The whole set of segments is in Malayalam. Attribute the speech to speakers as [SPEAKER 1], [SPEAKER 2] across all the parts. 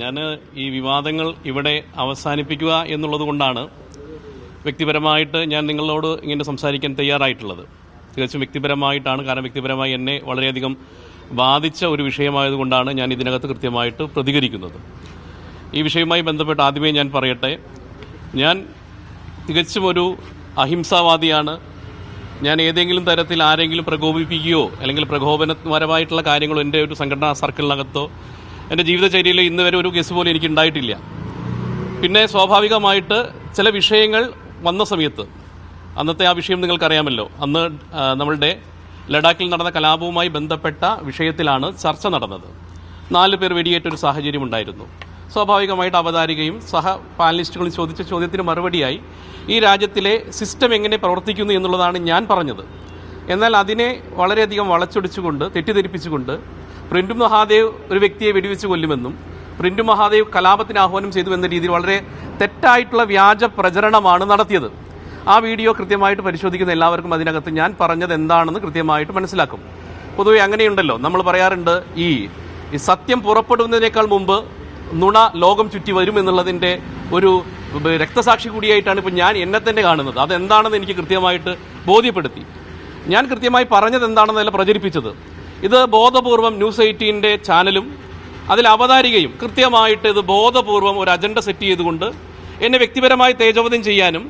[SPEAKER 1] ഞാൻ ഈ വിവാദങ്ങൾ ഇവിടെ അവസാനിപ്പിക്കുക എന്നുള്ളത് കൊണ്ടാണ് വ്യക്തിപരമായിട്ട് ഞാൻ നിങ്ങളോട് ഇങ്ങനെ സംസാരിക്കാൻ തയ്യാറായിട്ടുള്ളത്. തികച്ചും വ്യക്തിപരമായിട്ടാണ്. കാരണം വ്യക്തിപരമായി എന്നെ വളരെയധികം ബാധിച്ച ഒരു വിഷയമായതുകൊണ്ടാണ് ഞാൻ ഇതിനകത്ത് കൃത്യമായിട്ട് പ്രതികരിക്കുന്നത്. ഈ വിഷയവുമായി ബന്ധപ്പെട്ട് ആദ്യമേ ഞാൻ പറയട്ടെ, ഞാൻ തികച്ചും ഒരു അഹിംസാവാദിയാണ്. ഞാൻ ഏതെങ്കിലും തരത്തിൽ ആരെങ്കിലും പ്രകോപിപ്പിക്കുകയോ അല്ലെങ്കിൽ പ്രകോപനപരമായിട്ടുള്ള കാര്യങ്ങളോ എൻ്റെ ഒരു സംഘടനാ സർക്കിളിനകത്തോ എൻ്റെ ജീവിതചര്യയിലോ ഇന്ന് വരെ ഒരു കേസ് പോലും എനിക്ക് ഉണ്ടായിട്ടില്ല. പിന്നെ സ്വാഭാവികമായിട്ട് ചില വിഷയങ്ങൾ വന്ന സമയത്ത്, അന്നത്തെ ആ വിഷയം നിങ്ങൾക്കറിയാമല്ലോ, അന്ന് നമ്മളുടെ ലഡാക്കിൽ നടന്ന കലാപവുമായി ബന്ധപ്പെട്ട വിഷയത്തിലാണ് ചർച്ച നടന്നത്. 4 പേർ വെടിയേറ്റൊരു സാഹചര്യം ഉണ്ടായിരുന്നു. സ്വാഭാവികമായിട്ട് അവതാരികയും സഹ പാനലിസ്റ്റുകളും ചോദിച്ച ചോദ്യത്തിന് മറുപടിയായി ഈ രാജ്യത്തിലെ സിസ്റ്റം എങ്ങനെ പ്രവർത്തിക്കുന്നു എന്നുള്ളതാണ് ഞാൻ പറഞ്ഞത്. എന്നാൽ അതിനെ വളരെയധികം വളച്ചൊടിച്ചുകൊണ്ട് തെറ്റിദ്ധരിപ്പിച്ചുകൊണ്ട് പ്രിൻറ്റു മഹാദേവ് ഒരു വ്യക്തിയെ വെടിവെച്ച് കൊല്ലുമെന്നും പ്രിൻറ്റു മഹാദേവ് കലാപത്തിന് ആഹ്വാനം ചെയ്തു എന്ന രീതിയിൽ വളരെ തെറ്റായിട്ടുള്ള വ്യാജ പ്രചരണമാണ് നടത്തിയത്. ആ വീഡിയോ കൃത്യമായിട്ട് പരിശോധിക്കുന്ന എല്ലാവർക്കും അതിനകത്ത് ഞാൻ പറഞ്ഞത് എന്താണെന്ന് കൃത്യമായിട്ട് മനസ്സിലാക്കും. പൊതുവെ അങ്ങനെയുണ്ടല്ലോ, നമ്മൾ പറയാറുണ്ട് ഈ സത്യം പുറപ്പെടുന്നതിനേക്കാൾ മുമ്പ് നുണ ലോകം ചുറ്റി വരും എന്നുള്ളതിൻ്റെ ഒരു രക്തസാക്ഷി കൂടിയായിട്ടാണ് ഇപ്പോൾ ഞാൻ എന്നെ തന്നെ കാണുന്നത്. അതെന്താണെന്ന് എനിക്ക് കൃത്യമായിട്ട് ബോധ്യപ്പെടുത്തി. ഞാൻ കൃത്യമായി പറഞ്ഞത് എന്താണെന്നല്ല പ്രചരിപ്പിച്ചത്. ഇത് ബോധപൂർവം ന്യൂസ് 18 ചാനലും അതിൽ അവതാരികയും കൃത്യമായിട്ട് ഇത് ബോധപൂർവം ഒരു അജണ്ട സെറ്റ് ചെയ്തുകൊണ്ട് എന്നെ വ്യക്തിപരമായി തേജോവധം ചെയ്യാനും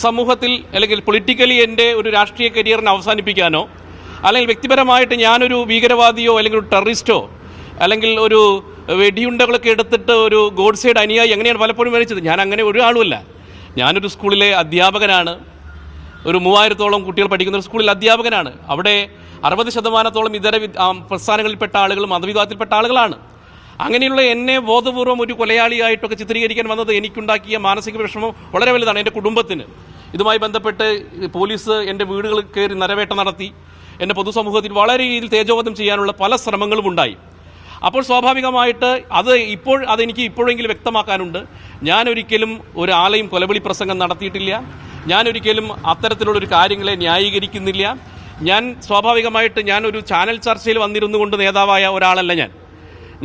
[SPEAKER 1] സമൂഹത്തിൽ അല്ലെങ്കിൽ പൊളിറ്റിക്കലി എൻ്റെ ഒരു രാഷ്ട്രീയ കരിയറിനെ അവസാനിപ്പിക്കാനോ അല്ലെങ്കിൽ വ്യക്തിപരമായിട്ട് ഞാനൊരു ഭീകരവാദിയോ അല്ലെങ്കിൽ ഒരു ടെററിസ്റ്റോ അല്ലെങ്കിൽ ഒരു വെടിയുണ്ടകളൊക്കെ എടുത്തിട്ട് ഒരു ഗോഡ്സേഡ് അനുയായി അങ്ങനെയാണ് പലപ്പോഴും വരച്ചത്. ഞാൻ അങ്ങനെ ഒരാളുമല്ല. ഞാനൊരു സ്കൂളിലെ അധ്യാപകനാണ്. ഒരു 3000-ഓളം കുട്ടികൾ പഠിക്കുന്ന ഒരു സ്കൂളിൽ അധ്യാപകനാണ്. അവിടെ 60% ഇതര പ്രസ്ഥാനങ്ങളിൽപ്പെട്ട ആളുകൾ മതവിഭാഗത്തിൽപ്പെട്ട ആളുകളാണ്. അങ്ങനെയുള്ള എന്നെ ബോധപൂർവം ഒരു കൊലയാളിയായിട്ടൊക്കെ ചിത്രീകരിക്കാൻ വന്നത് എനിക്കുണ്ടാക്കിയ മാനസിക വിഷമം വളരെ വലുതാണ്. എൻ്റെ കുടുംബത്തിന് ഇതുമായി ബന്ധപ്പെട്ട് പോലീസ് എൻ്റെ വീടുകളിൽ കയറി നരവേട്ട നടത്തി എന്നെ പൊതുസമൂഹത്തിൽ വളരെ രീതിയിൽ തേജോവധം ചെയ്യാനുള്ള പല ശ്രമങ്ങളും ഉണ്ടായി. അപ്പോൾ സ്വാഭാവികമായിട്ട് അതെനിക്ക് ഇപ്പോഴെങ്കിലും വ്യക്തമാക്കാനുണ്ട്. ഞാനൊരിക്കലും ഒരു ആളെയും കൊലവിളി പ്രസംഗം നടത്തിയിട്ടില്ല. ഞാനൊരിക്കലും അത്തരത്തിലുള്ളൊരു കാര്യങ്ങളെ ന്യായീകരിക്കുന്നില്ല. ഞാൻ സ്വാഭാവികമായിട്ട് ഞാനൊരു ചാനൽ ചർച്ചയിൽ വന്നിരുന്നു കൊണ്ട് നേതാവായ ഒരാളല്ല.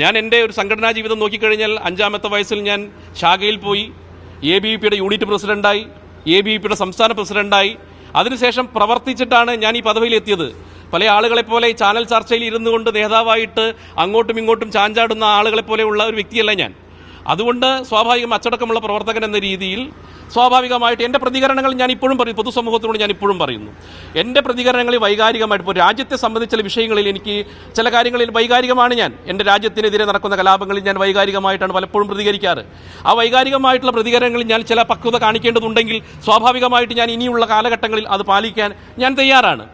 [SPEAKER 1] ഞാൻ എൻ്റെ ഒരു സംഘടനാ ജീവിതം നോക്കിക്കഴിഞ്ഞാൽ 5ാമത്തെ വയസ്സിൽ ഞാൻ ശാഖയിൽ പോയി ABVPയുടെ യൂണിറ്റ് പ്രസിഡൻ്റായി, ABVPയുടെ സംസ്ഥാന പ്രസിഡൻ്റായി. അതിനുശേഷം പ്രവർത്തിച്ചിട്ടാണ് ഞാൻ ഈ പദവിയിലെത്തിയത്. പല ആളുകളെപ്പോലെ ഈ ചാനൽ ചർച്ചയിൽ ഇരുന്നു കൊണ്ട് നേതാവായിട്ട് അങ്ങോട്ടും ഇങ്ങോട്ടും ചാഞ്ചാടുന്ന ആളുകളെപ്പോലെയുള്ള ഒരു വ്യക്തിയല്ല ഞാൻ. അതുകൊണ്ട് സ്വാഭാവികം അച്ചടക്കമുള്ള പ്രവർത്തകൻ എന്ന രീതിയിൽ സ്വാഭാവികമായിട്ട് എൻ്റെ പ്രതികരണങ്ങൾ ഞാൻ ഇപ്പോഴും പറയും, പൊതുസമൂഹത്തിനോട് ഞാൻ ഇപ്പോഴും പറയുന്നു. എൻ്റെ പ്രതികരണങ്ങളിൽ വൈകാരികമായിട്ട് ഇപ്പോൾ രാജ്യത്തെ സംബന്ധിച്ച ചില വിഷയങ്ങളിൽ എനിക്ക് ചില കാര്യങ്ങളിൽ വൈകാരികമാണ് ഞാൻ. എൻ്റെ രാജ്യത്തിനെതിരെ നടക്കുന്ന കലാപങ്ങളിൽ ഞാൻ വൈകാരികമായിട്ടാണ് പലപ്പോഴും പ്രതികരിക്കാറ്. ആ വൈകാരികമായിട്ടുള്ള പ്രതികരണങ്ങളിൽ ഞാൻ ചില പക്വത കാണിക്കേണ്ടതുണ്ടെങ്കിൽ സ്വാഭാവികമായിട്ട് ഞാൻ ഇനിയുള്ള കാലഘട്ടങ്ങളിൽ അത് പാലിക്കാൻ ഞാൻ തയ്യാറാണ്.